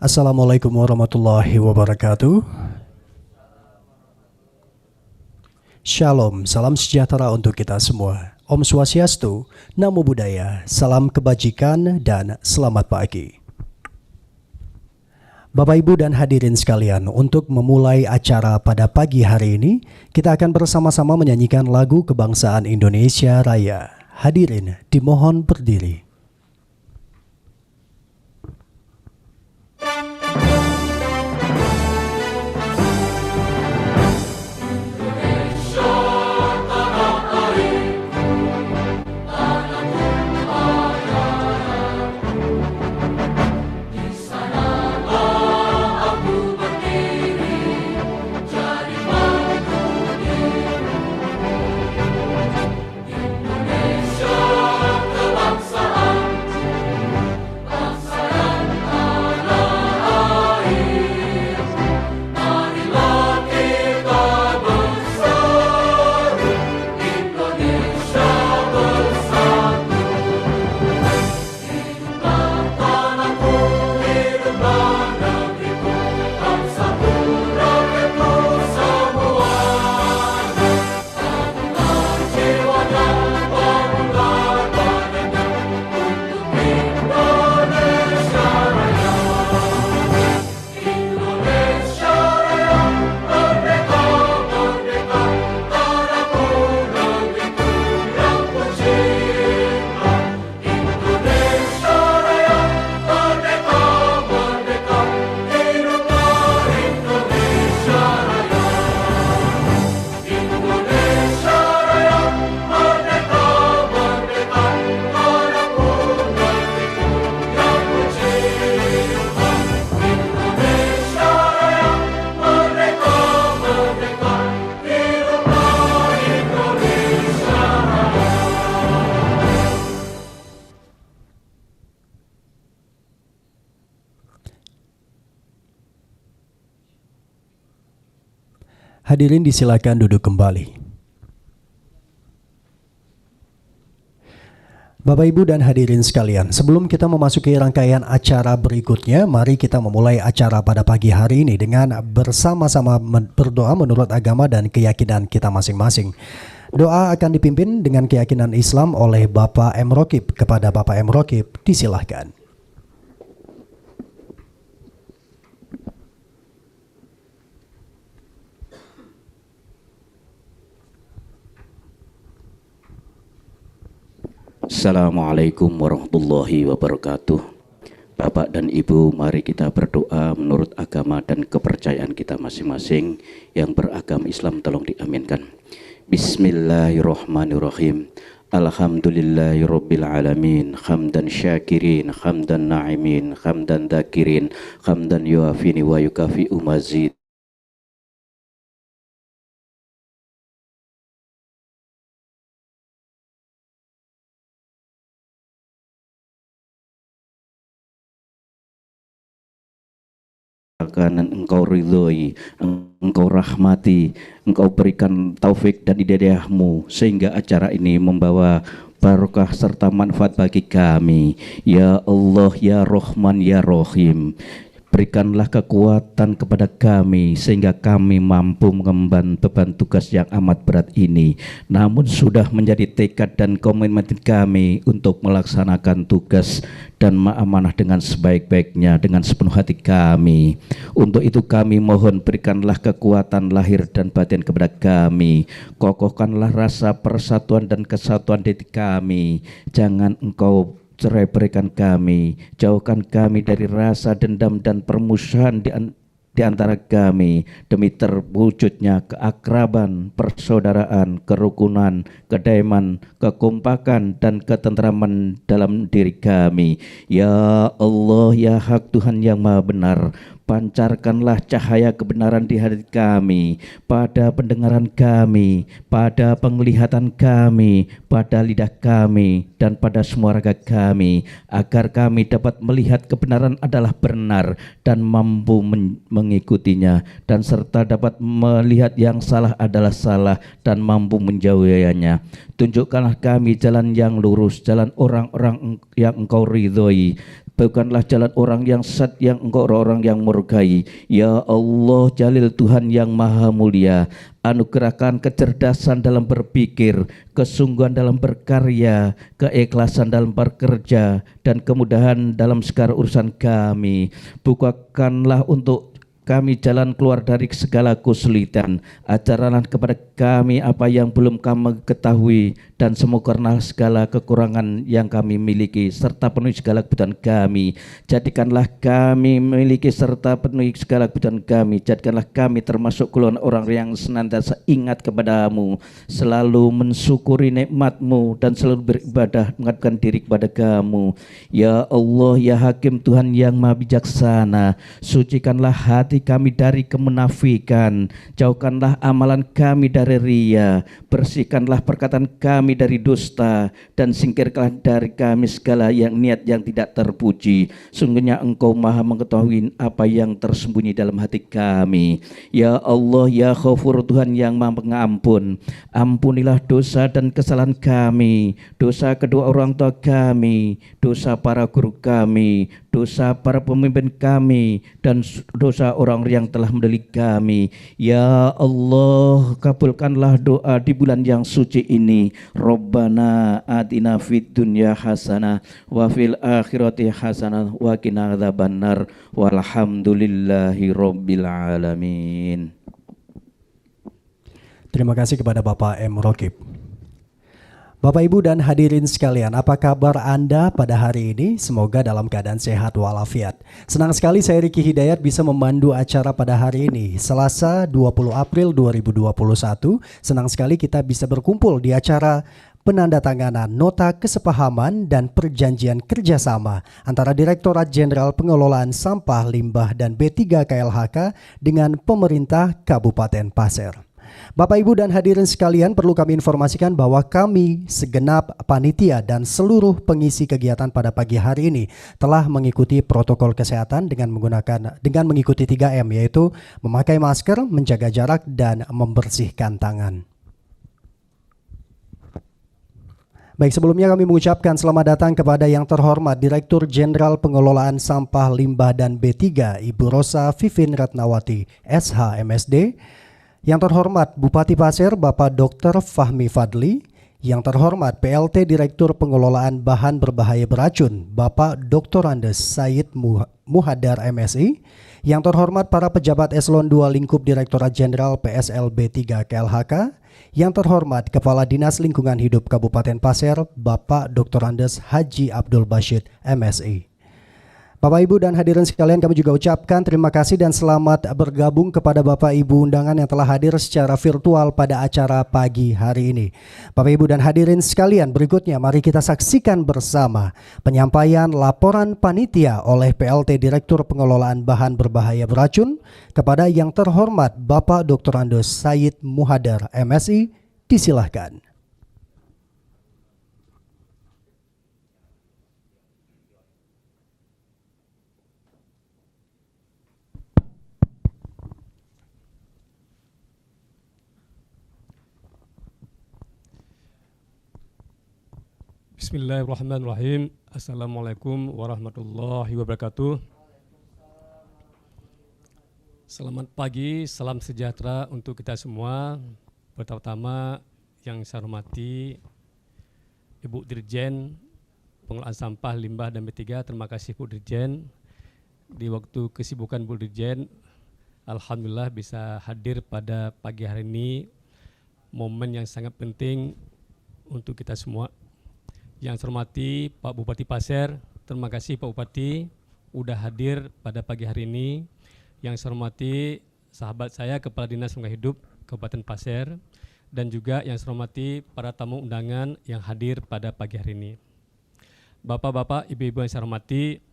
Assalamualaikum warahmatullahi wabarakatuh. Shalom, salam sejahtera untuk kita semua. Om Swastiastu, Namo Buddhaya, salam kebajikan dan selamat pagi. Bapak Ibu dan hadirin sekalian, untuk memulai acara pada pagi hari ini, kita akan bersama-sama menyanyikan lagu kebangsaan Indonesia Raya. Hadirin dimohon berdiri. Hadirin disilakan duduk kembali. Bapak Ibu dan hadirin sekalian, sebelum kita memasuki rangkaian acara berikutnya, mari kita memulai acara pada pagi hari ini dengan bersama-sama berdoa menurut agama dan keyakinan kita masing-masing. Doa akan dipimpin dengan keyakinan Islam oleh Bapak M. Rokib. Kepada Bapak M. Rokib, disilahkan. Assalamualaikum warahmatullahi wabarakatuh. Bapak dan Ibu, mari kita berdoa menurut agama dan kepercayaan kita masing-masing. Yang beragama Islam tolong diaminkan. Bismillahirrahmanirrahim. Alhamdulillahirabbil alamin, hamdan syakirin, hamdan na'imin, hamdan dzakirin, hamdan yuafini wa yukafi'u mazid. Kanan engkau ridhoi, engkau rahmati, engkau berikan taufik dan hidayahmu sehingga acara ini membawa barokah serta manfaat bagi kami. Ya Allah, ya Rahman, ya Rahim, berikanlah kekuatan kepada kami sehingga kami mampu mengemban beban tugas yang amat berat ini. Namun sudah menjadi tekad dan komitmen kami untuk melaksanakan tugas dan amanah dengan sebaik-baiknya, dengan sepenuh hati kami. Untuk itu kami mohon berikanlah kekuatan lahir dan batin kepada kami. Kokohkanlah rasa persatuan dan kesatuan di kami. Jangan engkau cerai berikan kami, jauhkan kami dari rasa dendam dan permusuhan di antara kami, demi terwujudnya keakraban, persaudaraan, kerukunan, kedamaian, kekompakan dan ketentraman dalam diri kami. Ya Allah, ya Hak Tuhan yang Maha Benar, pancarkanlah cahaya kebenaran di hati kami, pada pendengaran kami, pada penglihatan kami, pada lidah kami, dan pada semua raga kami, agar kami dapat melihat kebenaran adalah benar dan mampu mengikutinya, dan serta dapat melihat yang salah adalah salah dan mampu menjauhinya. Tunjukkanlah kami jalan yang lurus, jalan orang-orang yang Engkau ridhoi, bukanlah jalan orang yang sesat yang engkau orang yang murkai. Ya Allah Jalil Tuhan yang maha mulia, anugerahkan kecerdasan dalam berpikir, kesungguhan dalam berkarya, keikhlasan dalam bekerja, dan kemudahan dalam segala urusan kami. Bukakanlah untuk kami jalan keluar dari segala kesulitan. Ajaralah kepada kami apa yang belum kami ketahui, dan semukurnah segala kekurangan yang kami miliki, serta penuhi segala kebutuhan kami. Jadikanlah kami memiliki serta penuhi segala kebutuhan kami. Jadikanlah kami termasuk golongan orang yang senantiasa ingat kepadamu, selalu mensyukuri nikmat-Mu, dan selalu beribadah mengabdikan diri kepada Kamu. Ya Allah, ya Hakim Tuhan yang maha bijaksana, sucikanlah hati kami dari kemunafikan, jauhkanlah amalan kami dari riya, bersihkanlah perkataan kami dari dusta, dan singkirkanlah dari kami segala yang niat yang tidak terpuji. Sungguhnya Engkau maha mengetahui apa yang tersembunyi dalam hati kami. Ya Allah, ya Ghafur Tuhan yang maha pengampun, ampunilah dosa dan kesalahan kami, dosa kedua orang tua kami, dosa para guru kami, dosa para pemimpin kami, dan dosa orang yang telah mendidik kami. Ya Allah, kabulkanlah doa di bulan yang suci ini. Rabbana atina fid dunya hasanah wa fil akhirati hasanah wa qina adzabannar walhamdulillahi rabbil alamin. Terima kasih kepada Bapak M. Rokib. Bapak Ibu dan hadirin sekalian, apa kabar Anda pada hari ini? Semoga dalam keadaan sehat walafiat. Senang sekali saya Riki Hidayat bisa memandu acara pada hari ini, Selasa 20 April 2021. Senang sekali kita bisa berkumpul di acara penandatanganan nota kesepahaman dan perjanjian kerjasama antara Direktorat Jenderal Pengelolaan Sampah, Limbah, dan B3 KLHK dengan pemerintah Kabupaten Pasir. Bapak Ibu dan hadirin sekalian, perlu kami informasikan bahwa kami segenap panitia dan seluruh pengisi kegiatan pada pagi hari ini telah mengikuti protokol kesehatan dengan mengikuti 3M, yaitu memakai masker, menjaga jarak, dan membersihkan tangan. Baik, sebelumnya kami mengucapkan selamat datang kepada yang terhormat Direktur Jenderal Pengelolaan Sampah, Limbah, dan B3, Ibu Rosa Vivin Ratnawati, SH, MSD. Yang terhormat Bupati Pasir, Bapak Dr. Fahmi Fadli. Yang terhormat PLT Direktur Pengelolaan Bahan Berbahaya Beracun, Bapak Dr. Andes Said Muhadar, MSI. Yang terhormat para pejabat Eselon 2 Lingkup Direktorat Jenderal PSLB 3 KLHK. Yang terhormat Kepala Dinas Lingkungan Hidup Kabupaten Pasir, Bapak Dr. Andes Haji Abdul Bashid, MSI. Bapak Ibu dan hadirin sekalian, kami juga ucapkan terima kasih dan selamat bergabung kepada Bapak Ibu undangan yang telah hadir secara virtual pada acara pagi hari ini. Bapak Ibu dan hadirin sekalian, berikutnya mari kita saksikan bersama penyampaian laporan panitia oleh PLT Direktur Pengelolaan Bahan Berbahaya Beracun kepada yang terhormat Bapak Dr. Andes Said Muhadar, MSI. Disilahkan. Bismillahirrahmanirrahim. Assalamualaikum warahmatullahi wabarakatuh. Selamat pagi, salam sejahtera untuk kita semua. Pertama-tama yang saya hormati Ibu Dirjen Pengelolaan Sampah, Limbah, dan B3. Terima kasih Bu Dirjen. Di waktu kesibukan Bu Dirjen, alhamdulillah bisa hadir pada pagi hari ini, momen yang sangat penting untuk kita semua. Yang saya hormati Pak Bupati Pasir, terima kasih Pak Bupati udah hadir pada pagi hari ini. Yang saya hormati sahabat saya Kepala Dinas Lingkungan Hidup Kabupaten Pasir, dan juga yang saya hormati para tamu undangan yang hadir pada pagi hari ini. Bapak-bapak, ibu-ibu yang saya hormati,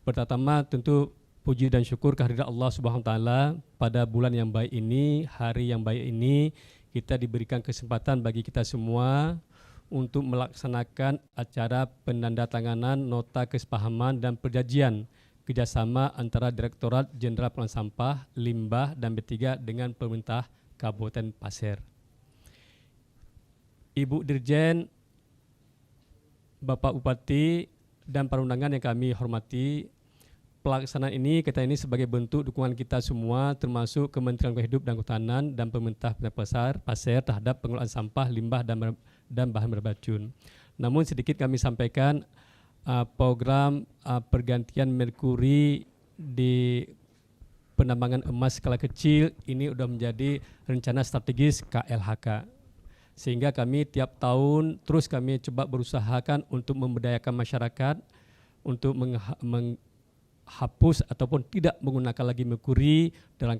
pertama tentu puji dan syukur kehadirat Allah Subhanahu wa taala pada bulan yang baik ini, hari yang baik ini, kita diberikan kesempatan bagi kita semua untuk melaksanakan acara penandatanganan nota kesepahaman dan perjanjian kerjasama antara Direktorat Jenderal Pengelolaan Sampah, Limbah, dan B3 dengan pemerintah Kabupaten Pasir. Ibu Dirjen, Bapak Bupati, dan para undangan yang kami hormati, pelaksanaan ini kita ini sebagai bentuk dukungan kita semua termasuk Kementerian Lingkungan Hidup dan Kehutanan dan pemerintah Pasir terhadap pengelolaan sampah, limbah dan bahan berbacun. Namun sedikit kami sampaikan program pergantian merkuri di penambangan emas skala kecil ini sudah menjadi rencana strategis KLHK. Sehingga kami tiap tahun terus kami coba berusahakan untuk memberdayakan masyarakat untuk menghapus ataupun tidak menggunakan lagi merkuri dalam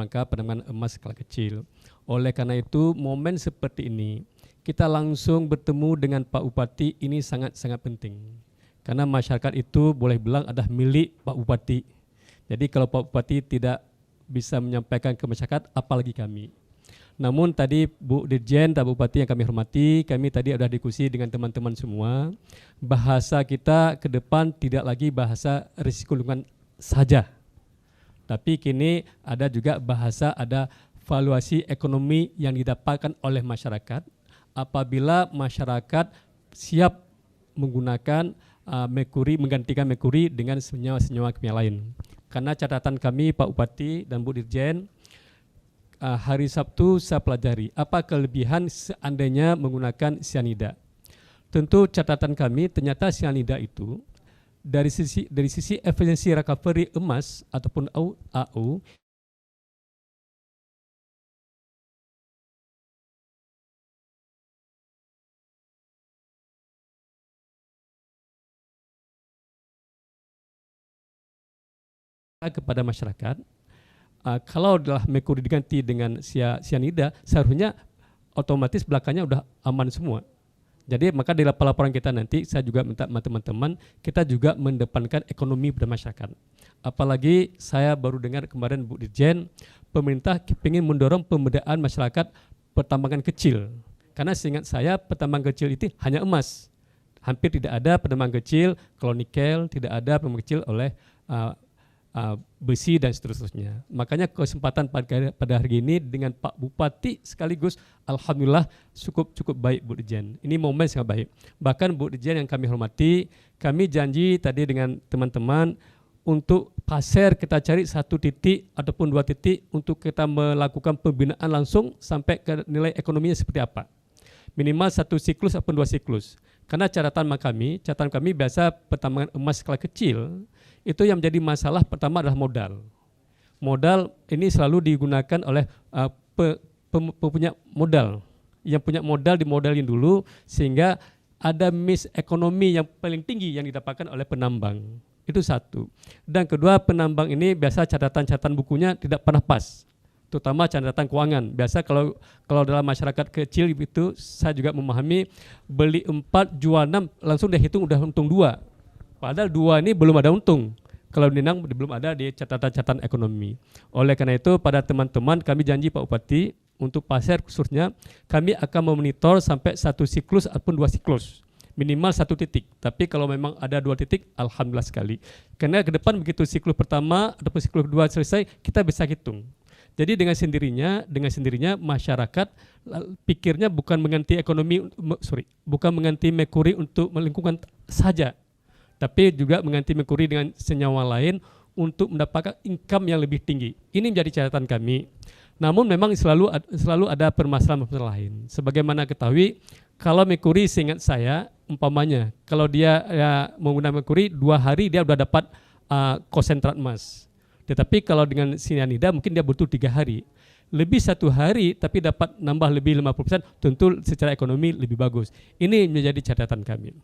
rangka penambangan emas skala kecil. Oleh karena itu momen seperti ini kita langsung bertemu dengan Pak Bupati ini sangat-sangat penting. Karena masyarakat itu boleh bilang adalah milik Pak Bupati. Jadi kalau Pak Bupati tidak bisa menyampaikan ke masyarakat, apalagi kami. Namun tadi Bu Dirjen dan Bupati yang kami hormati, kami tadi sudah diskusi dengan teman-teman semua, bahasa kita ke depan tidak lagi bahasa risiko lingkungan saja. Tapi kini ada juga bahasa, ada valuasi ekonomi yang didapatkan oleh masyarakat apabila masyarakat siap menggunakan merkuri, menggantikan merkuri dengan senyawa-senyawa kimia lain. Karena catatan kami Pak Bupati dan Bu Dirjen, hari Sabtu saya pelajari apa kelebihan seandainya menggunakan sianida. Tentu catatan kami ternyata sianida itu dari sisi efisiensi recovery emas ataupun AU kepada masyarakat. Kalau adalah merkuri diganti dengan sianida, seharusnya otomatis belakangnya udah aman semua. Jadi maka di laporan kita nanti saya juga minta teman-teman kita juga mendepankan ekonomi pada masyarakat. Apalagi saya baru dengar kemarin Bu Dirjen, pemerintah ingin mendorong pemberdayaan masyarakat pertambangan kecil. Karena seingat saya pertambangan kecil itu hanya emas. Hampir tidak ada penambangan kecil, kalau nikel tidak ada penambangan kecil oleh besi dan seterusnya. Makanya kesempatan pada hari ini dengan Pak Bupati sekaligus alhamdulillah cukup baik Bu Dirjen. Ini momen sangat baik. Bahkan Bu Dirjen yang kami hormati, kami janji tadi dengan teman-teman untuk Pasir kita cari 1 titik ataupun 2 titik untuk kita melakukan pembinaan langsung sampai ke nilai ekonominya seperti apa. Minimal 1 siklus ataupun 2 siklus. Karena catatan kami biasa pertambangan emas skala kecil itu yang menjadi masalah pertama adalah modal. Modal ini selalu digunakan oleh punya modal. Yang punya modal dimodalin dulu sehingga ada miss ekonomi yang paling tinggi yang didapatkan oleh penambang. Itu satu. Dan kedua, penambang ini biasa catatan bukunya tidak pernah pas. Terutama catatan keuangan. Biasa kalau dalam masyarakat kecil itu saya juga memahami beli 4 jual 6 langsung dia hitung udah untung 2. Padahal 2 ini belum ada untung. Kalau Minang belum ada di catatan ekonomi. Oleh karena itu pada teman-teman kami janji Pak Bupati untuk Pasir khususnya kami akan memonitor sampai 1 siklus ataupun 2 siklus. Minimal 1 titik. Tapi kalau memang ada 2 titik, alhamdulillah sekali. Karena ke depan begitu siklus pertama ataupun siklus kedua selesai, kita bisa hitung. Jadi dengan sendirinya masyarakat pikirnya bukan mengganti bukan mengganti merkuri untuk lingkungan saja, tapi juga mengganti merkuri dengan senyawa lain untuk mendapatkan income yang lebih tinggi. Ini menjadi catatan kami. Namun memang selalu ada permasalahan lain. Sebagaimana ketahui, kalau merkuri seingat saya, umpamanya, kalau dia menggunakan merkuri 2 hari dia sudah dapat konsentrat emas. Tetapi kalau dengan sianida mungkin dia butuh 3 hari. Lebih 1 hari tapi dapat nambah lebih 50%, tentu secara ekonomi lebih bagus. Ini menjadi catatan kami.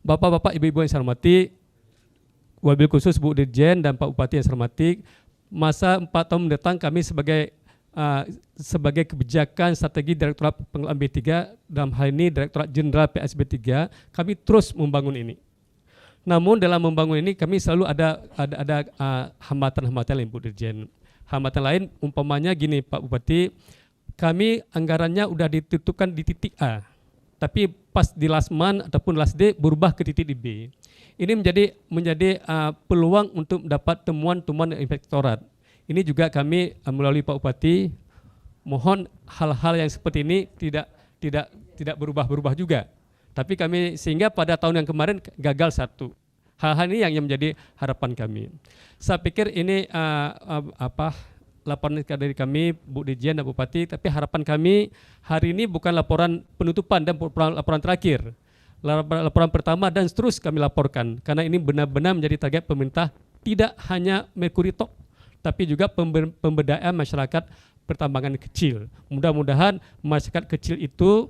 Bapak-bapak, ibu-ibu yang saya hormati, wabil khusus Bu Dirjen dan Pak Bupati yang saya hormati, masa 4 tahun mendatang kami sebagai kebijakan strategi Direktorat Pengelolaan B3, dalam hal ini Direktorat Jenderal PSB3, kami terus membangun ini. Namun dalam membangun ini kami selalu ada hambatan-hambatan lain Bu Dirjen. Hambatan lain umpamanya gini Pak Bupati, kami anggarannya udah ditutupkan di titik A. Tapi pas di last month ataupun last day berubah ke titik di B. Ini menjadi peluang untuk mendapat temuan-temuan inspektorat. Ini juga kami melalui Pak Bupati mohon hal-hal yang seperti ini tidak berubah-berubah juga. Tapi kami sehingga pada tahun yang kemarin gagal satu. Hal-hal ini yang menjadi harapan kami. Saya pikir ini laporan dari kami, Bu Dirjen dan Bupati, tapi harapan kami hari ini bukan laporan penutupan dan laporan terakhir. Laporan pertama dan terus kami laporkan, karena ini benar-benar menjadi target pemerintah, tidak hanya Merkuri Talk, tapi juga pemberdayaan masyarakat pertambangan kecil. Mudah-mudahan masyarakat kecil itu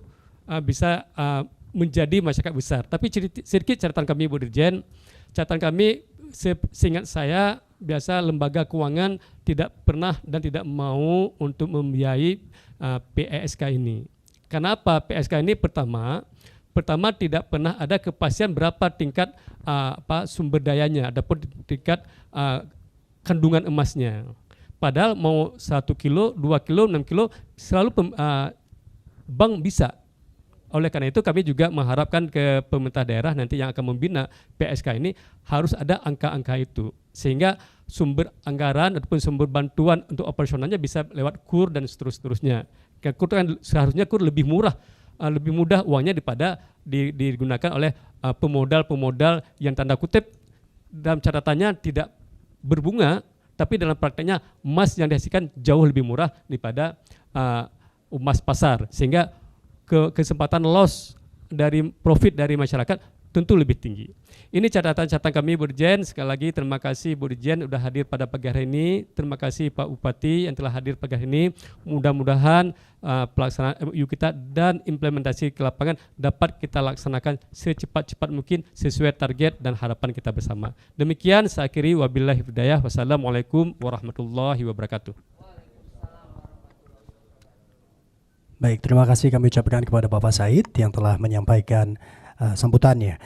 bisa menjadi masyarakat besar. Tapi sedikit catatan kami, Bu Dirjen, catatan kami seingat saya, biasa lembaga keuangan tidak pernah dan tidak mau untuk membiayai PSK ini. Kenapa? PSK ini pertama tidak pernah ada kepastian berapa tingkat sumber dayanya, adapun tingkat kandungan emasnya. Padahal mau 1 kilo, 2 kilo, 6 kilo selalu bank bisa. Oleh karena itu kami juga mengharapkan ke pemerintah daerah nanti yang akan membina PSK ini harus ada angka-angka itu. Sehingga sumber anggaran ataupun sumber bantuan untuk operasionalnya bisa lewat KUR dan seterusnya. KUR kan seharusnya KUR lebih murah, lebih mudah uangnya daripada digunakan oleh pemodal-pemodal yang tanda kutip dalam catatannya tidak berbunga, tapi dalam prakteknya emas yang dihasilkan jauh lebih murah daripada emas pasar. Sehingga kesempatan loss dari profit dari masyarakat tentu lebih tinggi. Ini catatan-catatan kami, Bu Dirjen. Sekali lagi terima kasih Bu Dirjen sudah hadir pada pagi hari ini. Terima kasih Pak Bupati yang telah hadir pagi hari ini. Mudah-mudahan pelaksanaan MOU kita dan implementasi ke lapangan dapat kita laksanakan secepat-cepat mungkin sesuai target dan harapan kita bersama. Demikian saya akhiri, wabillahi hidayah. Wassalamualaikum warahmatullahi wabarakatuh. Baik, terima kasih kami ucapkan kepada Bapak Said yang telah menyampaikan sambutannya.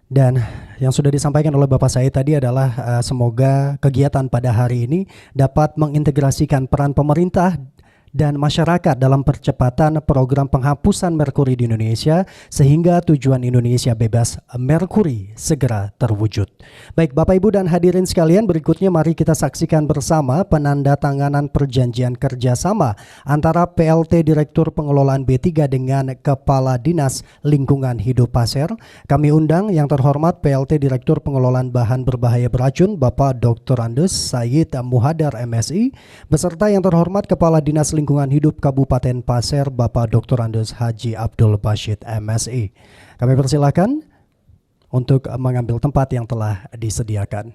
Dan yang sudah disampaikan oleh Bapak Said tadi adalah semoga kegiatan pada hari ini dapat mengintegrasikan peran pemerintah dan masyarakat dalam percepatan program penghapusan merkuri di Indonesia sehingga tujuan Indonesia bebas merkuri segera terwujud. Baik Bapak Ibu dan hadirin sekalian, berikutnya mari kita saksikan bersama penandatanganan perjanjian kerjasama antara PLT Direktur Pengelolaan B3 dengan Kepala Dinas Lingkungan Hidup Pasir. Kami undang yang terhormat PLT Direktur Pengelolaan Bahan Berbahaya Beracun Bapak Dr. Andes Said Muhadar MSI, beserta yang terhormat Kepala Dinas Lingkungan Hidup Kabupaten Pasir Bapak Dr. Andes Haji Abdul Bashid MSI. Kami persilakan untuk mengambil tempat yang telah disediakan.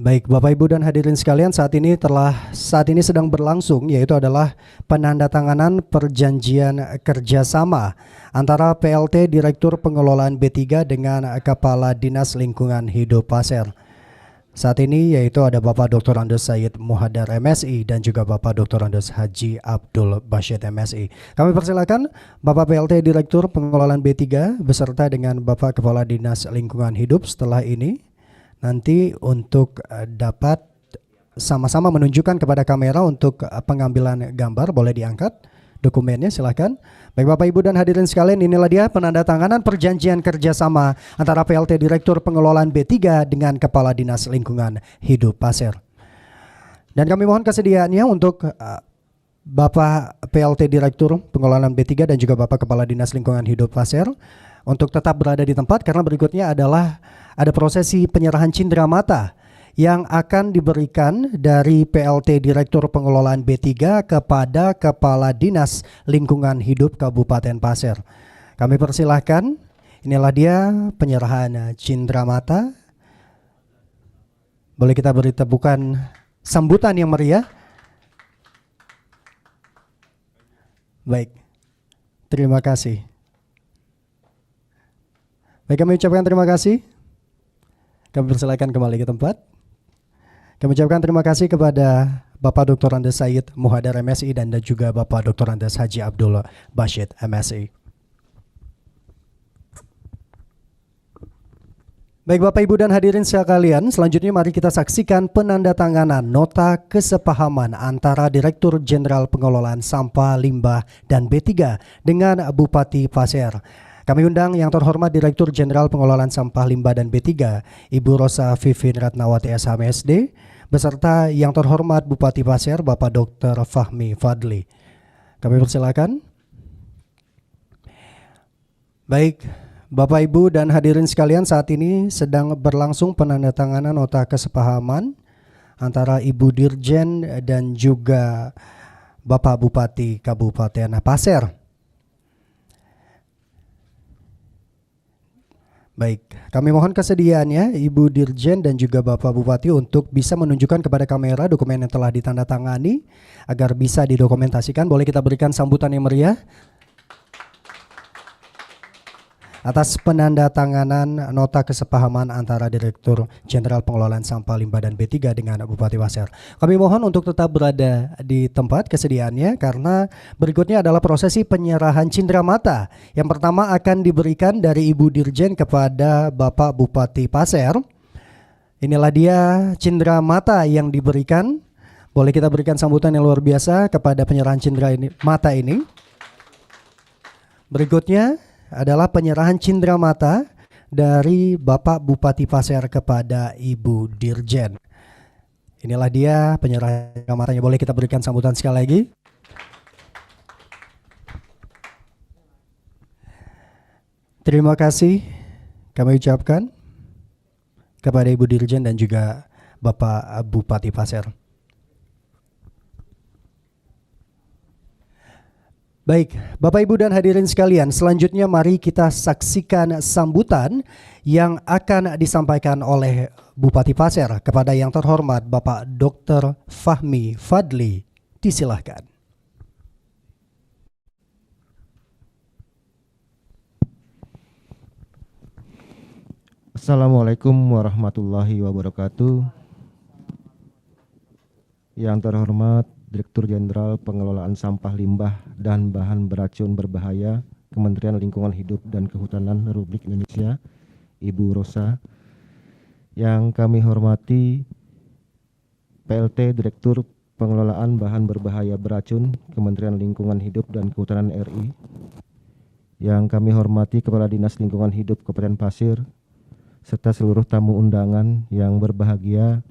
Baik Bapak Ibu dan hadirin sekalian, saat ini sedang berlangsung, yaitu adalah penandatanganan perjanjian kerjasama antara PLT Direktur Pengelolaan B3 dengan Kepala Dinas Lingkungan Hidup Pasir. Saat ini yaitu ada Bapak Dr. Andes Said Muhadar MSI dan juga Bapak Dr. Andes Haji Abdul Bashid MSI. Kami persilakan Bapak PLT Direktur Pengelolaan B3 beserta dengan Bapak Kepala Dinas Lingkungan Hidup setelah ini nanti untuk dapat sama-sama menunjukkan kepada kamera untuk pengambilan gambar. Boleh diangkat dokumennya, silakan. Baik Bapak Ibu dan hadirin sekalian, inilah dia penandatanganan perjanjian kerjasama antara PLT Direktur Pengelolaan B3 dengan Kepala Dinas Lingkungan Hidup Pasir. Dan kami mohon kesediaannya untuk Bapak PLT Direktur Pengelolaan B3 dan juga Bapak Kepala Dinas Lingkungan Hidup Pasir untuk tetap berada di tempat, karena berikutnya adalah ada prosesi penyerahan cindera mata yang akan diberikan dari PLT Direktur Pengelolaan B3 kepada Kepala Dinas Lingkungan Hidup Kabupaten Pasir. Kami persilahkan, inilah dia penyerahan cindera mata. Boleh kita beri tepukan sambutan yang meriah. Baik, terima kasih. Baik, kami ucapkan terima kasih. Kami persilakan kembali ke tempat. Kami ucapkan terima kasih kepada Bapak Dr. Andes Said Muhadar MSI dan juga Bapak Dr. Andes Haji Abdul Bashid MSI. Baik Bapak Ibu dan hadirin sekalian, selanjutnya mari kita saksikan penandatanganan nota kesepahaman antara Direktur Jenderal Pengelolaan Sampah, Limbah, dan B3 dengan Bupati Pasir. Kami undang yang terhormat Direktur Jenderal Pengelolaan Sampah, Limbah, dan B3, Ibu Rosa Vivin Ratnawati SHMSD, beserta yang terhormat Bupati Pasir Bapak Dr. Fahmi Fadli. Kami persilakan. Baik, Bapak Ibu dan hadirin sekalian, saat ini sedang berlangsung penandatanganan nota kesepahaman antara Ibu Dirjen dan juga Bapak Bupati Kabupaten Pasir. Baik, kami mohon kesediaannya Ibu Dirjen dan juga Bapak Bupati untuk bisa menunjukkan kepada kamera dokumen yang telah ditandatangani agar bisa didokumentasikan. Boleh kita berikan sambutan yang meriah atas penandatanganan nota kesepahaman antara Direktur Jenderal Pengelolaan Sampah Limbah dan B3 dengan Bupati Pasir. Kami mohon untuk tetap berada di tempat kesediaannya karena berikutnya adalah prosesi penyerahan cindera mata. Yang pertama akan diberikan dari Ibu Dirjen kepada Bapak Bupati Pasir. Inilah dia cindera mata yang diberikan. Boleh kita berikan sambutan yang luar biasa kepada penyerahan cindera mata ini. Berikutnya adalah penyerahan cindera mata dari Bapak Bupati Pasir kepada Ibu Dirjen. Inilah dia penyerahan cindera matanya. Boleh kita berikan sambutan sekali lagi. Terima kasih kami ucapkan kepada Ibu Dirjen dan juga Bapak Bupati Pasir. Baik, Bapak Ibu dan hadirin sekalian, selanjutnya mari kita saksikan sambutan yang akan disampaikan oleh Bupati Pasir kepada yang terhormat Bapak Dr. Fahmi Fadli. Disilahkan. Assalamualaikum warahmatullahi wabarakatuh. Yang terhormat Direktur Jenderal Pengelolaan Sampah Limbah dan Bahan Beracun Berbahaya Kementerian Lingkungan Hidup dan Kehutanan Republik Indonesia, Ibu Rosa. Yang kami hormati PLT Direktur Pengelolaan Bahan Berbahaya Beracun Kementerian Lingkungan Hidup dan Kehutanan RI. Yang kami hormati Kepala Dinas Lingkungan Hidup Kabupaten Pasir serta seluruh tamu undangan yang berbahagia.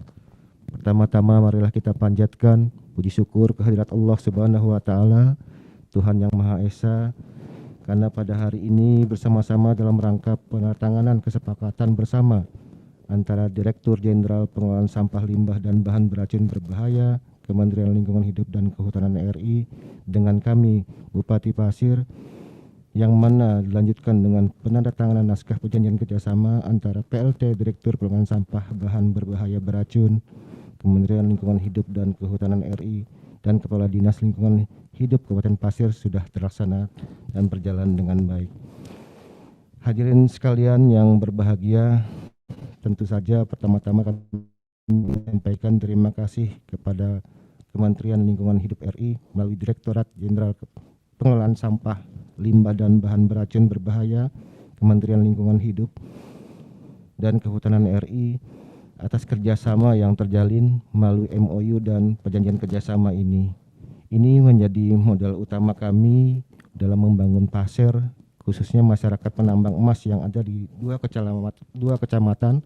Pertama-tama marilah kita panjatkan puji syukur kehadirat Allah Subhanahu wa taala, Tuhan yang Maha Esa, karena pada hari ini bersama-sama dalam rangka penandatanganan kesepakatan bersama antara Direktur Jenderal Pengelolaan Sampah Limbah dan Bahan Beracun Berbahaya Kementerian Lingkungan Hidup dan Kehutanan RI dengan kami Bupati Pasir, yang mana dilanjutkan dengan penandatanganan naskah perjanjian kerjasama antara PLT Direktur Pengelolaan Sampah Bahan Berbahaya Beracun Kementerian Lingkungan Hidup dan Kehutanan RI dan Kepala Dinas Lingkungan Hidup Kabupaten Pasir sudah terlaksana dan berjalan dengan baik. Hadirin sekalian yang berbahagia, tentu saja pertama-tama kami menyampaikan terima kasih kepada Kementerian Lingkungan Hidup RI melalui Direktorat Jenderal Pengelolaan Sampah Limbah dan Bahan Beracun Berbahaya Kementerian Lingkungan Hidup dan Kehutanan RI atas kerjasama yang terjalin melalui MOU dan perjanjian kerjasama ini. Ini menjadi modal utama kami dalam membangun Pasir, khususnya masyarakat penambang emas yang ada di dua kecamatan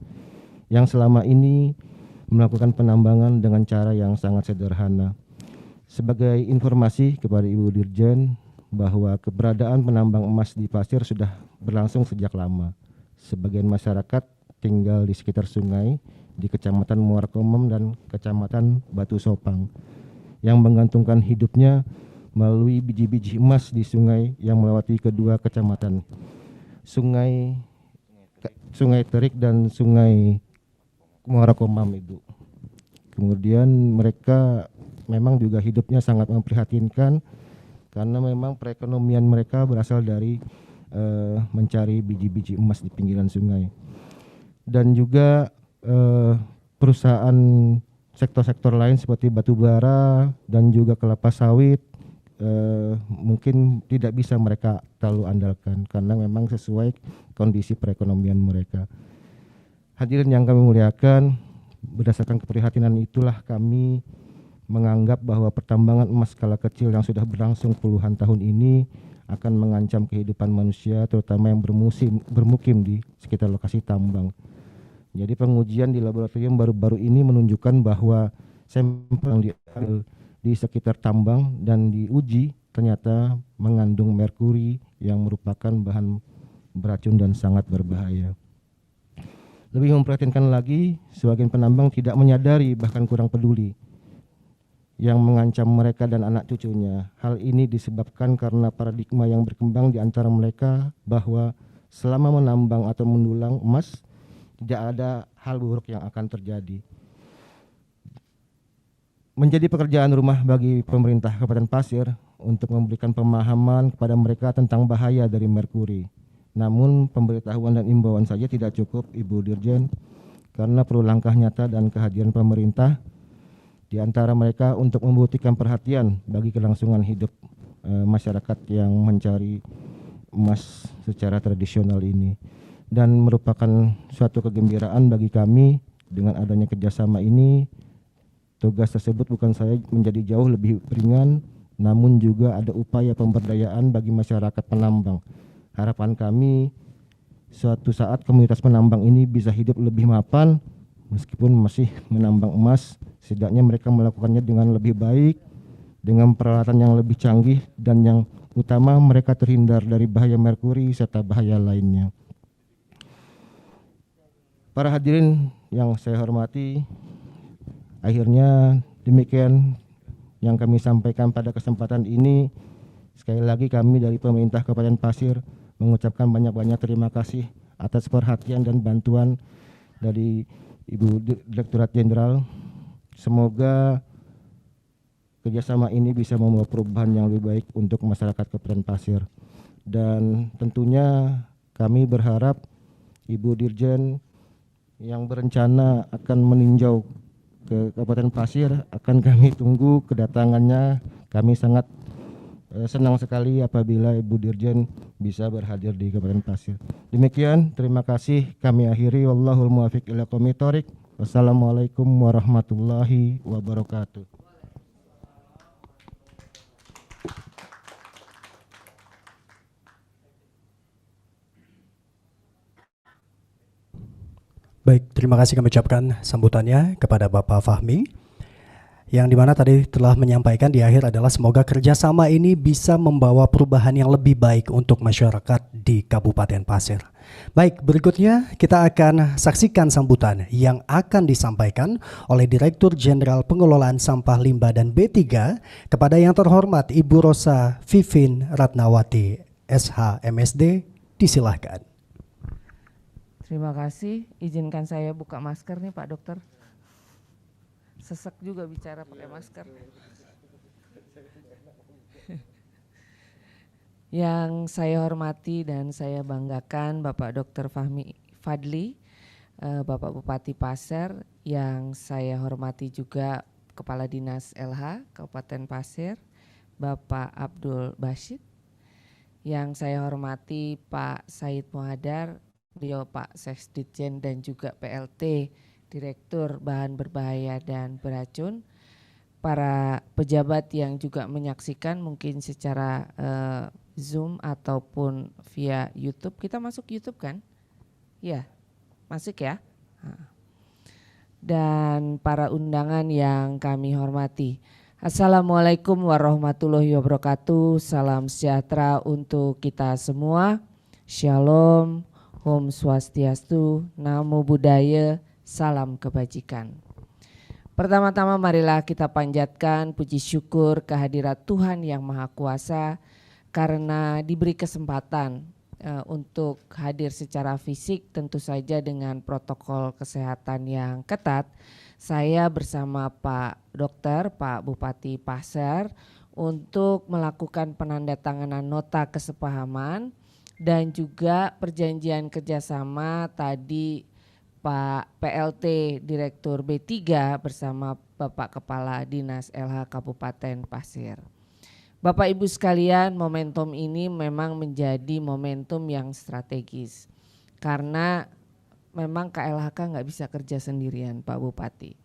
yang selama ini melakukan penambangan dengan cara yang sangat sederhana. Sebagai informasi kepada Ibu Dirjen bahwa keberadaan penambang emas di Pasir sudah berlangsung sejak lama. Sebagian masyarakat tinggal di sekitar sungai di Kecamatan Muarakomem dan Kecamatan Batu Sopang yang menggantungkan hidupnya melalui biji-biji emas di sungai yang melewati kedua kecamatan, Sungai Terik dan Sungai Muarakomem, Ibu. Kemudian mereka memang juga hidupnya sangat memprihatinkan karena memang perekonomian mereka berasal dari mencari biji-biji emas di pinggiran sungai. Dan juga perusahaan sektor-sektor lain seperti batu bara dan juga kelapa sawit mungkin tidak bisa mereka terlalu andalkan karena memang sesuai kondisi perekonomian mereka. Hadirin yang kami muliakan, berdasarkan keprihatinan itulah kami menganggap bahwa pertambangan emas skala kecil yang sudah berlangsung puluhan tahun ini akan mengancam kehidupan manusia, terutama yang bermukim di sekitar lokasi tambang. Jadi pengujian di laboratorium baru-baru ini menunjukkan bahwa sampel yang diambil di sekitar tambang dan diuji ternyata mengandung merkuri yang merupakan bahan beracun dan sangat berbahaya. Lebih memprihatinkan lagi, sebagian penambang tidak menyadari bahkan kurang peduli yang mengancam mereka dan anak cucunya. Hal ini disebabkan karena paradigma yang berkembang di antara mereka bahwa selama menambang atau mendulang emas tidak ada hal buruk yang akan terjadi. Menjadi pekerjaan rumah bagi pemerintah Kabupaten Pasir untuk memberikan pemahaman kepada mereka tentang bahaya dari merkuri. Namun pemberitahuan dan imbauan saja tidak cukup, Ibu Dirjen, karena perlu langkah nyata dan kehadiran pemerintah di antara mereka untuk membuktikan perhatian bagi kelangsungan hidup masyarakat yang mencari emas secara tradisional ini. Dan merupakan suatu kegembiraan bagi kami dengan adanya kerjasama ini. Tugas tersebut bukan saya menjadi jauh lebih ringan, namun juga ada upaya pemberdayaan bagi masyarakat penambang. Harapan kami suatu saat komunitas penambang ini bisa hidup lebih mapan, meskipun masih menambang emas, setidaknya mereka melakukannya dengan lebih baik, dengan peralatan yang lebih canggih, dan yang utama mereka terhindar dari bahaya merkuri serta bahaya lainnya. Para hadirin yang saya hormati, akhirnya demikian yang kami sampaikan pada kesempatan ini. Sekali lagi kami dari pemerintah Kabupaten Pasir mengucapkan banyak-banyak terima kasih atas perhatian dan bantuan dari Ibu Direktorat Jenderal. Semoga kerjasama ini bisa membawa perubahan yang lebih baik untuk masyarakat Kabupaten Pasir. Dan tentunya kami berharap Ibu Dirjen yang berencana akan meninjau ke Kabupaten Pasir akan kami tunggu kedatangannya. Kami sangat senang sekali apabila Ibu Dirjen bisa berhadir di Kabupaten Pasir. Demikian, terima kasih. Kami akhiri. Wallahul muwaffiq ila aqwamit thoriq. Wassalamualaikum warahmatullahi wabarakatuh. Baik, terima kasih kami ucapkan sambutannya kepada Bapak Fahmi, yang dimana tadi telah menyampaikan di akhir adalah semoga kerjasama ini bisa membawa perubahan yang lebih baik untuk masyarakat di Kabupaten Pasir. Baik, berikutnya kita akan saksikan sambutan yang akan disampaikan oleh Direktur Jenderal Pengelolaan Sampah Limbah dan B3 kepada yang terhormat Ibu Rosa Vivin Ratnawati, SH MSD. Disilahkan. Terima kasih, izinkan saya buka masker nih Pak Dokter. Sesek juga bicara pakai masker. Yang saya hormati dan saya banggakan Bapak Dr. Fahmi Fadli, Bapak Bupati Pasir, yang saya hormati juga Kepala Dinas LH Kabupaten Pasir, Bapak Abdul Basit, yang saya hormati Pak Said Muhadar, beliau Pak Seksditjen dan juga PLT Direktur Bahan Berbahaya dan Beracun, para pejabat yang juga menyaksikan mungkin secara Zoom ataupun via YouTube. Kita masuk YouTube kan? Ya, masuk ya. Dan para undangan yang kami hormati. Assalamualaikum warahmatullahi wabarakatuh. Salam sejahtera untuk kita semua. Shalom. Om Swastiastu, Namo Buddhaya, salam kebajikan. Pertama-tama marilah kita panjatkan puji syukur kehadirat Tuhan Yang Maha Kuasa karena diberi kesempatan untuk hadir secara fisik, tentu saja dengan protokol kesehatan yang ketat. Saya bersama Pak Dokter, Pak Bupati Pasir untuk melakukan penandatanganan nota kesepahaman dan juga perjanjian kerjasama tadi Pak PLT Direktur B3 bersama Bapak Kepala Dinas LH Kabupaten Pasir. Bapak Ibu sekalian, momentum ini memang menjadi momentum yang strategis karena memang KLHK nggak bisa kerja sendirian Pak Bupati.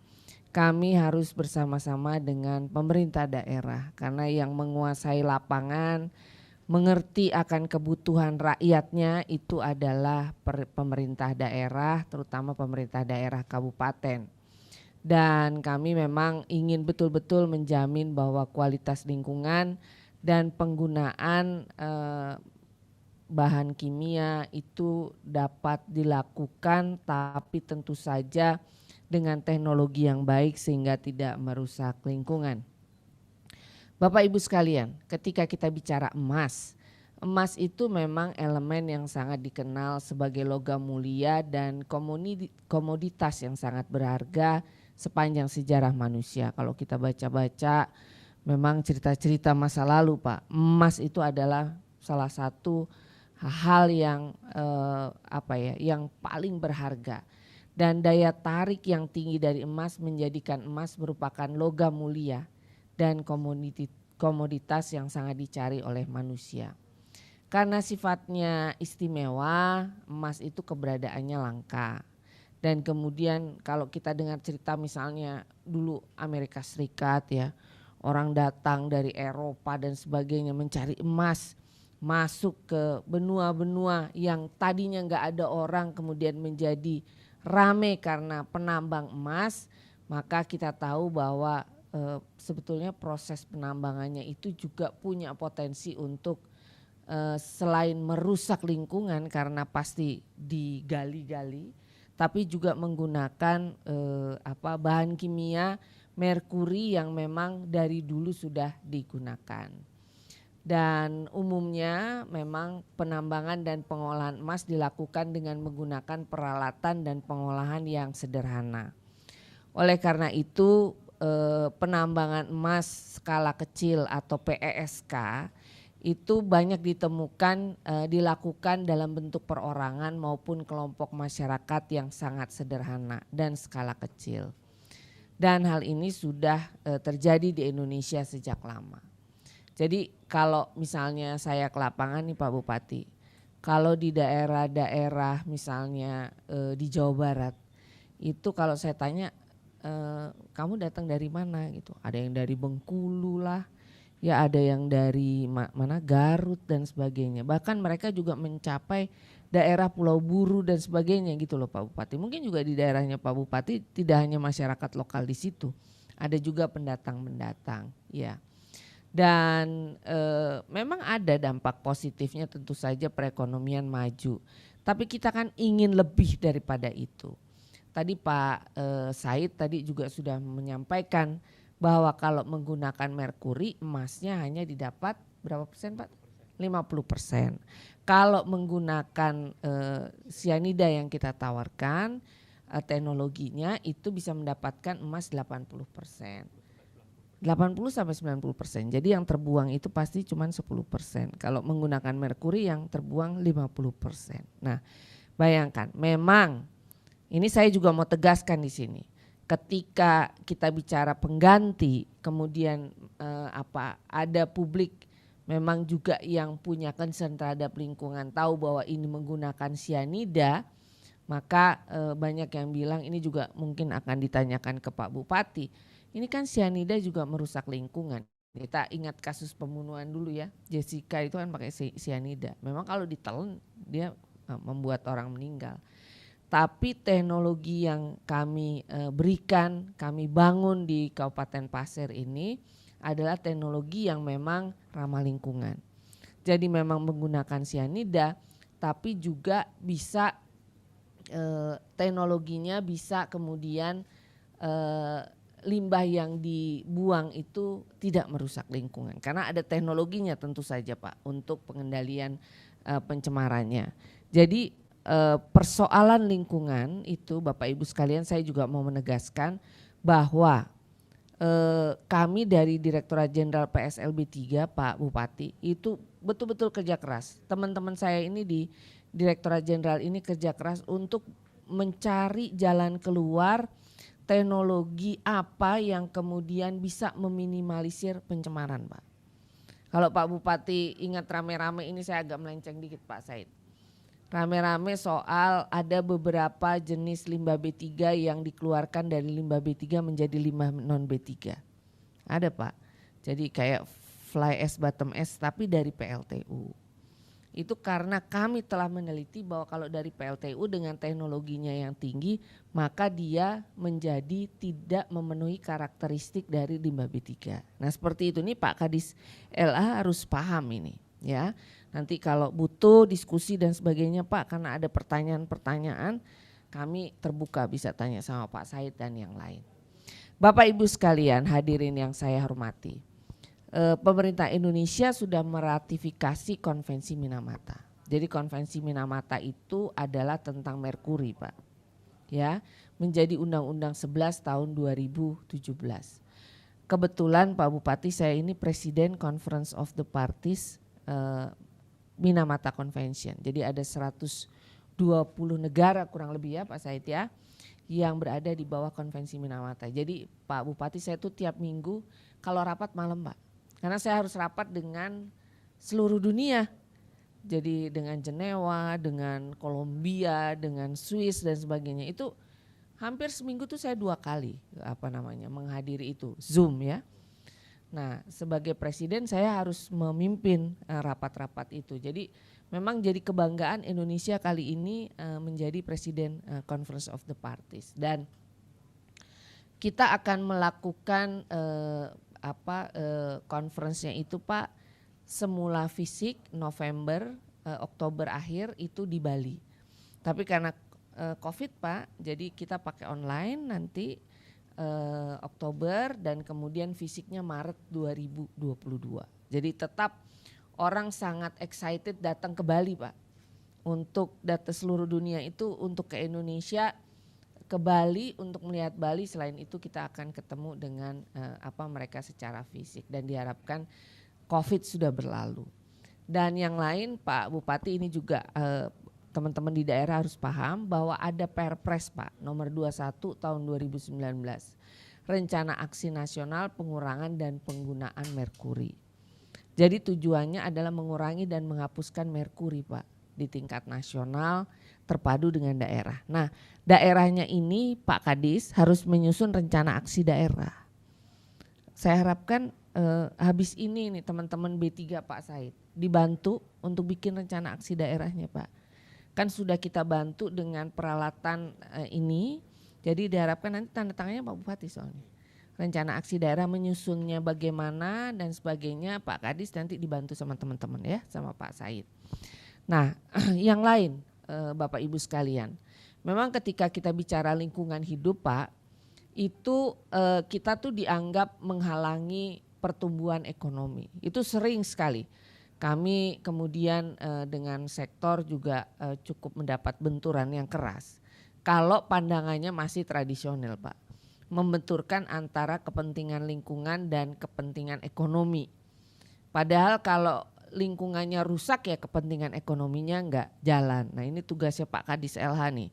Kami harus bersama-sama dengan pemerintah daerah karena yang menguasai lapangan, mengerti akan kebutuhan rakyatnya itu adalah pemerintah daerah, terutama pemerintah daerah kabupaten. Dan kami memang ingin betul-betul menjamin bahwa kualitas lingkungan dan penggunaan bahan kimia itu dapat dilakukan, tapi tentu saja dengan teknologi yang baik sehingga tidak merusak lingkungan. Bapak Ibu sekalian, ketika kita bicara emas, emas itu memang elemen yang sangat dikenal sebagai logam mulia dan komoditas yang sangat berharga sepanjang sejarah manusia. Kalau kita baca-baca memang cerita-cerita masa lalu, Pak, emas itu adalah salah satu hal yang yang paling berharga. Dan daya tarik yang tinggi dari emas menjadikan emas merupakan logam mulia dan komoditas yang sangat dicari oleh manusia. Karena sifatnya istimewa, emas itu keberadaannya langka. Dan kemudian kalau kita dengar cerita misalnya dulu Amerika Serikat ya, orang datang dari Eropa dan sebagainya mencari emas, masuk ke benua-benua yang tadinya nggak ada orang kemudian menjadi rame karena penambang emas, maka kita tahu bahwa sebetulnya proses penambangannya itu juga punya potensi untuk selain merusak lingkungan karena pasti digali-gali, tapi juga menggunakan bahan kimia merkuri yang memang dari dulu sudah digunakan. Dan umumnya memang penambangan dan pengolahan emas dilakukan dengan menggunakan peralatan dan pengolahan yang sederhana. Oleh karena itu penambangan emas skala kecil atau PESK itu banyak ditemukan dilakukan dalam bentuk perorangan maupun kelompok masyarakat yang sangat sederhana dan skala kecil. Dan hal ini sudah terjadi di Indonesia sejak lama. Jadi kalau misalnya saya ke lapangan nih Pak Bupati, kalau di daerah-daerah misalnya di Jawa Barat, itu kalau saya tanya kamu datang dari mana gitu, ada yang dari Bengkulu lah, ya ada yang dari mana Garut dan sebagainya. Bahkan mereka juga mencapai daerah Pulau Buru dan sebagainya gitu loh Pak Bupati. Mungkin juga di daerahnya Pak Bupati tidak hanya masyarakat lokal di situ, ada juga pendatang-pendatang ya. Dan memang ada dampak positifnya tentu saja perekonomian maju. Tapi kita kan ingin lebih daripada itu. Tadi Pak Said tadi juga sudah menyampaikan bahwa kalau menggunakan merkuri emasnya hanya didapat berapa persen Pak? 50%. Kalau menggunakan sianida yang kita tawarkan teknologinya itu bisa mendapatkan emas 80%. 80-90%. Jadi yang terbuang itu pasti cuma 10%. Kalau menggunakan merkuri yang terbuang 50%. Nah, bayangkan memang ini saya juga mau tegaskan di sini. Ketika kita bicara pengganti, kemudian ada publik memang juga yang punya concern terhadap lingkungan, tahu bahwa ini menggunakan sianida, maka banyak yang bilang ini juga mungkin akan ditanyakan ke Pak Bupati. Ini kan sianida juga merusak lingkungan. Kita ingat kasus pembunuhan dulu ya, Jessica itu kan pakai sianida. Memang kalau ditelan dia membuat orang meninggal. Tapi teknologi yang kami berikan, kami bangun di Kabupaten Pasir ini adalah teknologi yang memang ramah lingkungan. Jadi memang menggunakan sianida, tapi juga bisa teknologinya bisa kemudian limbah yang dibuang itu tidak merusak lingkungan. Karena ada teknologinya tentu saja Pak untuk pengendalian pencemarannya. Jadi persoalan lingkungan itu Bapak Ibu sekalian saya juga mau menegaskan bahwa kami dari Direktorat Jenderal PSLB 3 Pak Bupati itu betul-betul kerja keras. Teman-teman saya ini di Direktorat Jenderal ini kerja keras untuk mencari jalan keluar teknologi apa yang kemudian bisa meminimalisir pencemaran Pak. Kalau Pak Bupati ingat rame-rame ini saya agak melenceng dikit Pak Said. Rame-rame soal ada beberapa jenis limbah B3 yang dikeluarkan dari limbah B3 menjadi limbah non B3. Ada Pak. Jadi kayak fly ash bottom ash tapi dari PLTU. Itu karena kami telah meneliti bahwa kalau dari PLTU dengan teknologinya yang tinggi maka dia menjadi tidak memenuhi karakteristik dari limbah B3. Nah seperti itu nih Pak Kadis LH harus paham ini ya. Nanti kalau butuh diskusi dan sebagainya Pak, karena ada pertanyaan-pertanyaan kami terbuka bisa tanya sama Pak Said dan yang lain. Bapak Ibu sekalian hadirin yang saya hormati, pemerintah Indonesia sudah meratifikasi Konvensi Minamata. Jadi Konvensi Minamata itu adalah tentang merkuri Pak, ya, menjadi Undang-Undang 11 tahun 2017. Kebetulan Pak Bupati saya ini Presiden Conference of the Parties Minamata Convention. Jadi ada 120 negara kurang lebih ya Pak Said ya, yang berada di bawah Konvensi Minamata. Jadi Pak Bupati saya tuh tiap minggu kalau rapat malam Pak. Karena saya harus rapat dengan seluruh dunia. Jadi dengan Jenewa, dengan Kolombia, dengan Swiss dan sebagainya. Itu hampir seminggu tuh saya 2 kali menghadiri itu, Zoom ya. Nah sebagai presiden saya harus memimpin rapat-rapat itu. Jadi memang jadi kebanggaan Indonesia kali ini menjadi presiden Conference of the Parties. Dan kita akan melakukan conference-nya itu Pak semula fisik November, Oktober akhir itu di Bali. Tapi karena COVID Pak, jadi kita pakai online nanti Oktober dan kemudian fisiknya Maret 2022. Jadi tetap orang sangat excited datang ke Bali Pak. Untuk data seluruh dunia itu untuk ke Indonesia, ke Bali untuk melihat Bali. Selain itu kita akan ketemu dengan mereka secara fisik dan diharapkan COVID sudah berlalu. Dan yang lain Pak Bupati ini juga teman-teman di daerah harus paham bahwa ada Perpres Pak nomor 21 tahun 2019. Rencana Aksi Nasional Pengurangan dan Penggunaan Merkuri. Jadi tujuannya adalah mengurangi dan menghapuskan merkuri Pak di tingkat nasional terpadu dengan daerah. Nah daerahnya ini Pak Kadis harus menyusun rencana aksi daerah. Saya harapkan habis ini nih teman-teman B3 Pak Said dibantu untuk bikin rencana aksi daerahnya Pak. Kan sudah kita bantu dengan peralatan ini, jadi diharapkan nanti tanda tangannya Pak Bupati soalnya. Rencana aksi daerah menyusunnya bagaimana dan sebagainya Pak Kadis nanti dibantu sama teman-teman ya, sama Pak Said. Nah yang lain Bapak Ibu sekalian, memang ketika kita bicara lingkungan hidup Pak, itu kita tuh dianggap menghalangi pertumbuhan ekonomi. Itu sering sekali. Kami kemudian dengan sektor juga cukup mendapat benturan yang keras. Kalau pandangannya masih tradisional Pak, membenturkan antara kepentingan lingkungan dan kepentingan ekonomi. Padahal kalau lingkungannya rusak ya kepentingan ekonominya enggak jalan. Nah ini tugasnya Pak Kadis LH nih.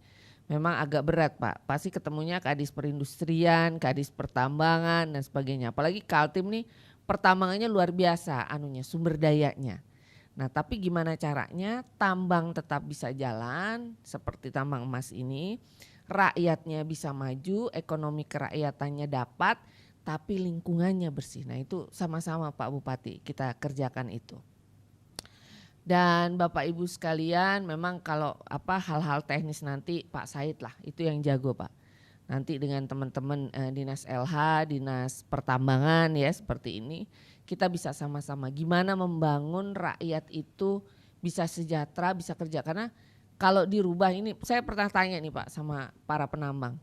Memang agak berat Pak, pasti ketemunya Kadis Perindustrian, Kadis Pertambangan dan sebagainya. Apalagi Kaltim nih pertambangannya luar biasa sumber dayanya. Nah tapi gimana caranya tambang tetap bisa jalan seperti tambang emas ini. Rakyatnya bisa maju, ekonomi kerakyatannya dapat, tapi lingkungannya bersih. Nah itu sama-sama Pak Bupati kita kerjakan itu. Dan Bapak Ibu sekalian memang kalau hal-hal teknis nanti Pak Said lah itu yang jago Pak. Nanti dengan teman-teman Dinas LH, Dinas Pertambangan ya seperti ini. Kita bisa sama-sama gimana membangun rakyat itu bisa sejahtera, bisa kerja. Karena kalau dirubah ini, saya pernah tanya nih Pak sama para penambang.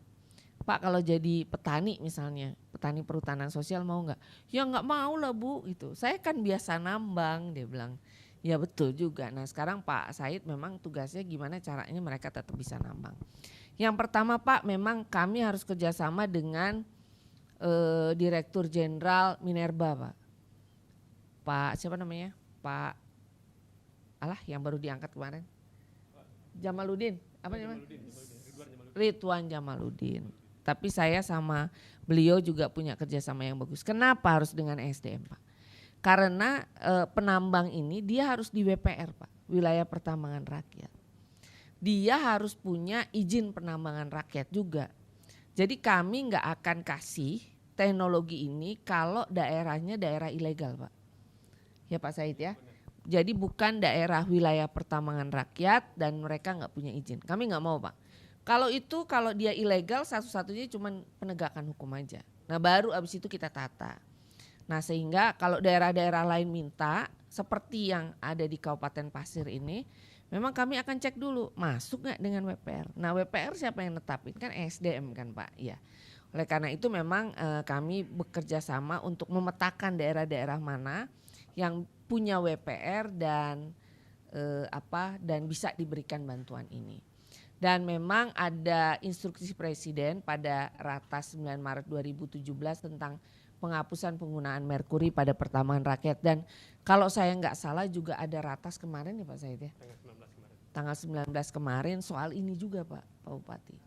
Pak kalau jadi petani misalnya, petani perhutanan sosial mau nggak? Ya nggak mau lah Bu gitu. Saya kan biasa nambang, dia bilang. Ya betul juga. Nah sekarang Pak Said memang tugasnya gimana caranya mereka tetap bisa nambang. Yang pertama Pak memang kami harus kerjasama dengan Direktur Jenderal Minerba Pak. Pak siapa namanya? Pak yang baru diangkat kemarin. Jamaludin. Apa namanya? Ridwan Jamaludin. Tapi saya sama beliau juga punya kerjasama yang bagus. Kenapa harus dengan SDM Pak? Karena penambang ini dia harus di WPR Pak, wilayah pertambangan rakyat. Dia harus punya izin penambangan rakyat juga. Jadi kami nggak akan kasih teknologi ini kalau daerahnya daerah ilegal Pak. ya Pak Said ya. Jadi bukan daerah wilayah pertambangan rakyat dan mereka nggak punya izin. Kami nggak mau Pak. Kalau dia ilegal satu-satunya cuma penegakan hukum aja. Nah baru abis itu kita tata. Nah sehingga kalau daerah-daerah lain minta seperti yang ada di Kabupaten Pasir ini, memang kami akan cek dulu masuk nggak dengan WPR. Nah WPR siapa yang netapin? Kan SDM kan Pak. Ya. Oleh karena itu memang kami bekerja sama untuk memetakan daerah-daerah mana yang punya WPR dan dan bisa diberikan bantuan ini. Dan memang ada instruksi Presiden pada Ratas 9 Maret 2017 tentang penghapusan penggunaan merkuri pada pertambangan rakyat. Dan kalau saya nggak salah juga ada Ratas kemarin ya Pak Said ya? Tanggal 19 kemarin soal ini juga Pak Bupati.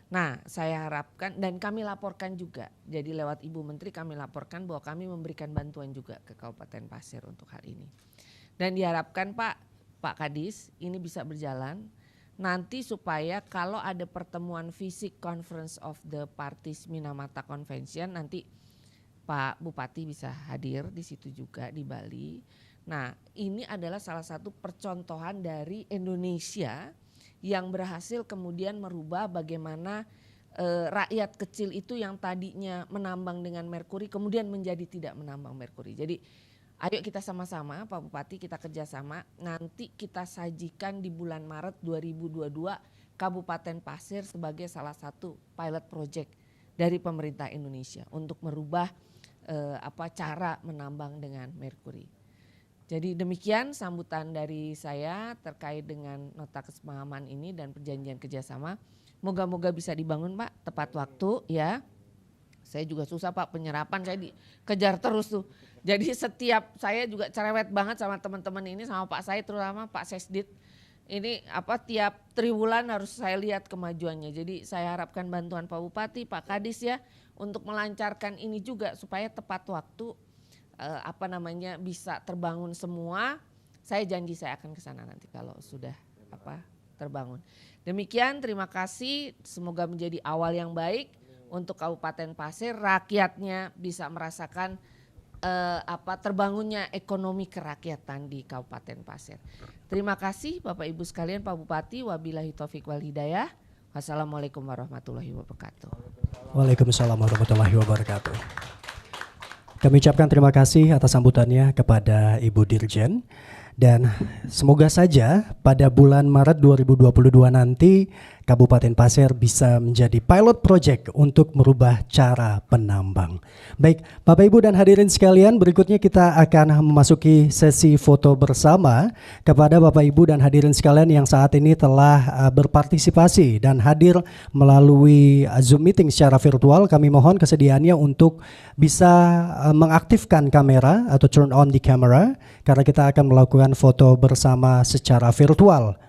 Nah saya harapkan dan kami laporkan juga. Jadi lewat Ibu Menteri kami laporkan bahwa kami memberikan bantuan juga ke Kabupaten Pasir untuk hal ini. Dan diharapkan Pak Kadis ini bisa berjalan. Nanti supaya kalau ada pertemuan fisik Conference of the Parties Minamata Convention nanti Pak Bupati bisa hadir di situ juga di Bali. Nah ini adalah salah satu percontohan dari Indonesia yang berhasil kemudian merubah bagaimana rakyat kecil itu yang tadinya menambang dengan merkuri kemudian menjadi tidak menambang merkuri. Jadi ayo kita sama-sama Pak Bupati kita kerjasama nanti kita sajikan di bulan Maret 2022 Kabupaten Pasir sebagai salah satu pilot project dari pemerintah Indonesia untuk merubah cara menambang dengan merkuri. Jadi demikian sambutan dari saya terkait dengan nota kesepahaman ini dan perjanjian kerjasama. Moga-moga bisa dibangun Pak tepat waktu ya. Saya juga susah Pak penyerapan saya dikejar terus tuh. Jadi setiap saya juga cerewet banget sama teman-teman ini sama Pak Said terutama Pak Sesdit. Ini tiap triwulan harus saya lihat kemajuannya. Jadi saya harapkan bantuan Pak Bupati, Pak Kadis ya untuk melancarkan ini juga supaya tepat waktu bisa terbangun semua. Saya janji saya akan ke sana nanti kalau sudah terbangun. Demikian terima kasih semoga menjadi awal yang baik untuk Kabupaten Pasir rakyatnya bisa merasakan terbangunnya ekonomi kerakyatan di Kabupaten Pasir. Terima kasih Bapak Ibu sekalian Pak Bupati wabillahi taufik wal hidayah. Wassalamualaikum warahmatullahi wabarakatuh. Waalaikumsalam warahmatullahi wabarakatuh. Kami ucapkan terima kasih atas sambutannya kepada Ibu Dirjen dan semoga saja pada bulan Maret 2022 nanti Kabupaten Pasir bisa menjadi pilot project untuk merubah cara penambang. Baik, Bapak Ibu dan hadirin sekalian, berikutnya kita akan memasuki sesi foto bersama kepada Bapak Ibu dan hadirin sekalian yang saat ini telah berpartisipasi dan hadir melalui Zoom meeting secara virtual. Kami mohon kesediaannya untuk bisa mengaktifkan kamera atau turn on the camera karena kita akan melakukan foto bersama secara virtual.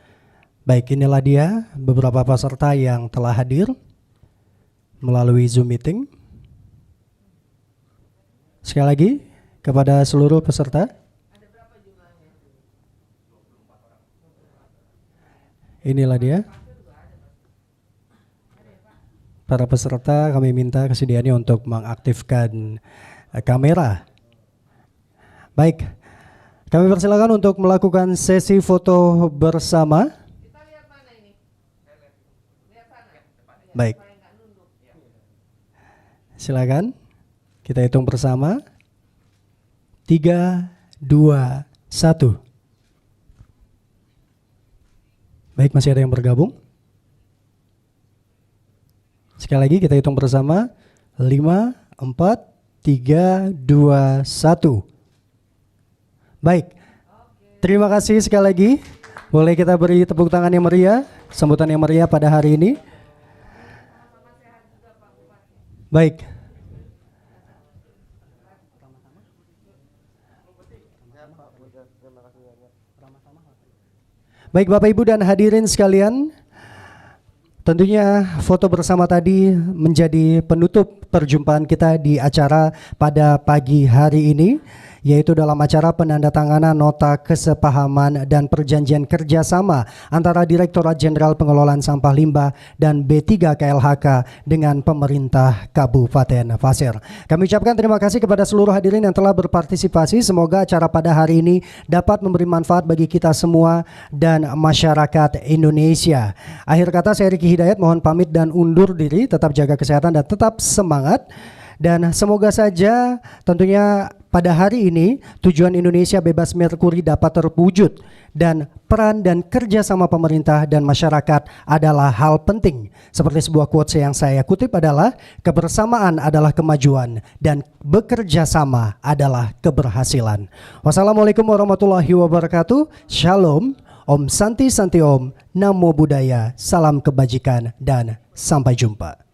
Baik, inilah dia beberapa peserta yang telah hadir melalui Zoom meeting. Sekali lagi kepada seluruh peserta. Inilah dia. Para peserta kami minta kesediaannya untuk mengaktifkan kamera. Baik, kami persilakan untuk melakukan sesi foto bersama. Baik, silakan kita hitung bersama. 3, 2, 1. Baik, masih ada yang bergabung? Sekali lagi kita hitung bersama. 5, 4, 3, 2, 1. Baik, terima kasih sekali lagi. Boleh kita beri tepuk tangan yang meriah, sambutan yang meriah pada hari ini. Baik. Baik Bapak Ibu dan hadirin sekalian, tentunya foto bersama tadi menjadi penutup perjumpaan kita di acara pada pagi hari ini yaitu dalam acara penandatanganan nota kesepahaman dan perjanjian kerjasama antara Direktorat Jenderal Pengelolaan Sampah Limbah dan B3 KLHK dengan pemerintah Kabupaten Pasir. Kami ucapkan terima kasih kepada seluruh hadirin yang telah berpartisipasi. Semoga acara pada hari ini dapat memberi manfaat bagi kita semua dan masyarakat Indonesia. Akhir kata, saya Riki Hidayat mohon pamit dan undur diri. Tetap jaga kesehatan dan tetap semangat. Dan semoga saja tentunya pada hari ini tujuan Indonesia bebas merkuri dapat terwujud, dan peran dan kerjasama pemerintah dan masyarakat adalah hal penting. Seperti sebuah quotes yang saya kutip adalah, kebersamaan adalah kemajuan dan bekerja sama adalah keberhasilan. Wassalamualaikum warahmatullahi wabarakatuh. Shalom, Om Santi Santi Om, Namo Buddhaya, salam kebajikan dan sampai jumpa.